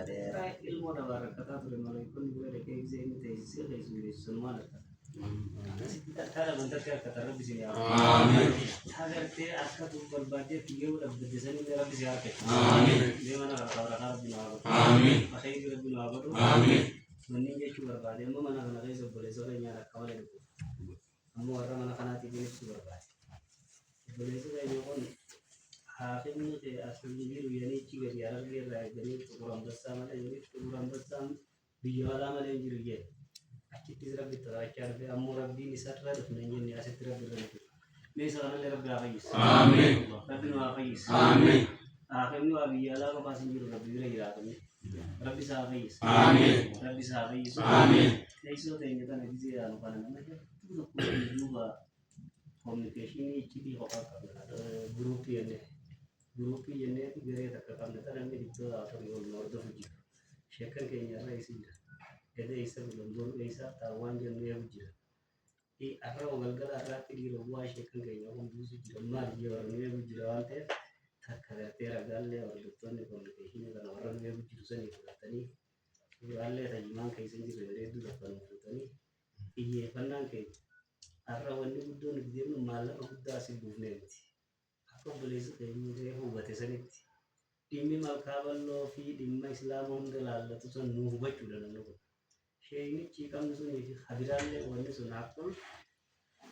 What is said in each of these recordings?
Era ilmu da barakata tu malah ikut juga ada kayak ini tesis dari semua ada. Kita cara bentar kata Rabbi sini. Amin. Agar te aska tu berbadi tiga udah berdesain ini Rabbi siapa? Amin. Dia mana kata Rabbi nawa. Amin. Pakai itu Rabbi nawa tu. Amin. Mending dia cuma berbadi. Amma mana kana kayak boleh sore nyara kawan itu. Amma orang mana kana tiga itu berbadi. Boleh sore nyokon. Hakim ke asli biru yani ciga di arab dia jadi kurang besar mana jadi kurang besar biara mana yang jiru dia aktif tidak bitaracar be amur rabbi ni satra dengan ni aset rabbi rabbi ni sana le rabbi aqis amin rabbi wa aqis amin akhir ni wa biara ko pasin jiru rabbi rabbi sa aqis amin rabbi sa aqis amin iso te ni tan di anu kana na tu ko communication ni cidi ko ka group ni grup ini gere takkan datang nanti itu atau di luar itu juga. Share kayaknya lah isi. Jadi isi belum belum isi tawan jenuh juga. Di arah orang arah di luar share kayaknya orang busi juga mal dia orang ini juga ante takkan teragal le orang itu nih komunikasi dengan orang ini juga seni tadi. Galle tadi mang kayak sendiri beda itu dapat tadi. Iya pandang kayak arah orang ini udah dia malah udah asing bukan. Aku boleh sekali dia buat esok Dimi malkaballo fi dimma islamun dalala to son nu bachu da nan ko shey ni ci kam so ni hadiralle wonni so nakol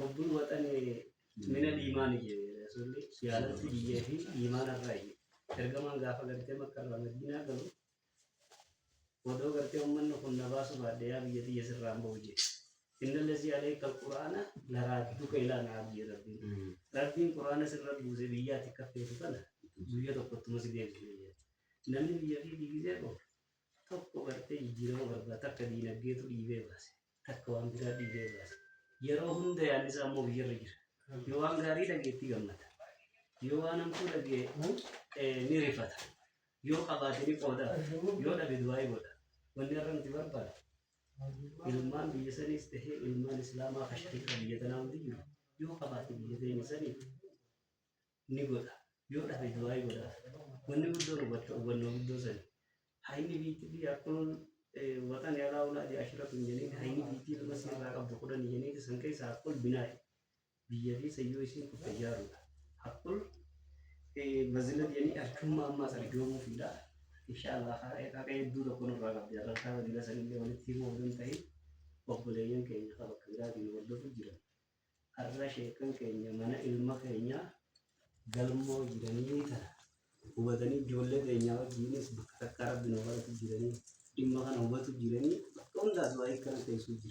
hubbul watani min al iman je rasulli siyalati je fi iman ar-rai tergama gafa garte makkar wa madina galu wodo garte umman ko nabasu ba de ya bi yati yasram bawje innal ladzi alayka al-qur'ana la radduka ila na'bi rabbi rabbi qur'ana sirra buze biyati kafe kana buya to kotu masih dia nanti dia di gitu tokko garte jiro garba takka di nagge to di bebas takka wandira di bebas yero hunde yani samo yero yo angari da geti gamata yo anam ko da ge ni rifata yo qabati ni qoda yo da bidwai boda wani ran tibar ba ilman bi yasani istahi ilman islama khashtika bi yatana wudi yo qabati bi yatani sani ni goda yo da bidwai boda wani gudo rubato wani gudo sani haini biti di akun watan ya laula di ashraf menjadi haini biti masih rakab bukudan ini sangkai sakul binai biyadi sayu isin kufajaru hakul mazila yani arkuma amma sarjomu fida insyaallah kakek dulu kono rakab ya rakab di lasan dia wani timo dan tai population kayaknya kalau kira di luar itu jiran karena syaitan kayaknya mana ilmu kayaknya galmo jirani ta Ubatani jolle de nyawa jenis bakar bin wala tujirani dimma kan ubat tujirani tonda zuai kan te sujir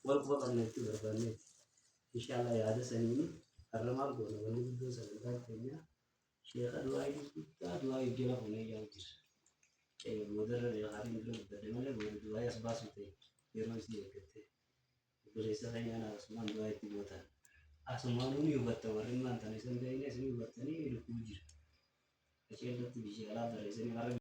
wal ko kan itu berbane insyaallah ya ada sani karena mal go wani do sanan kayaknya syekh adwai kita adwai jela punya yang jir modar ya hari itu bagaimana dua ya sebasu te hero sih kete boleh saya na semua dua itu buatan asman ini ubat tawarin mantan ini sendiri ini ubat ini hidup ujir kecil itu bisa lah dari sini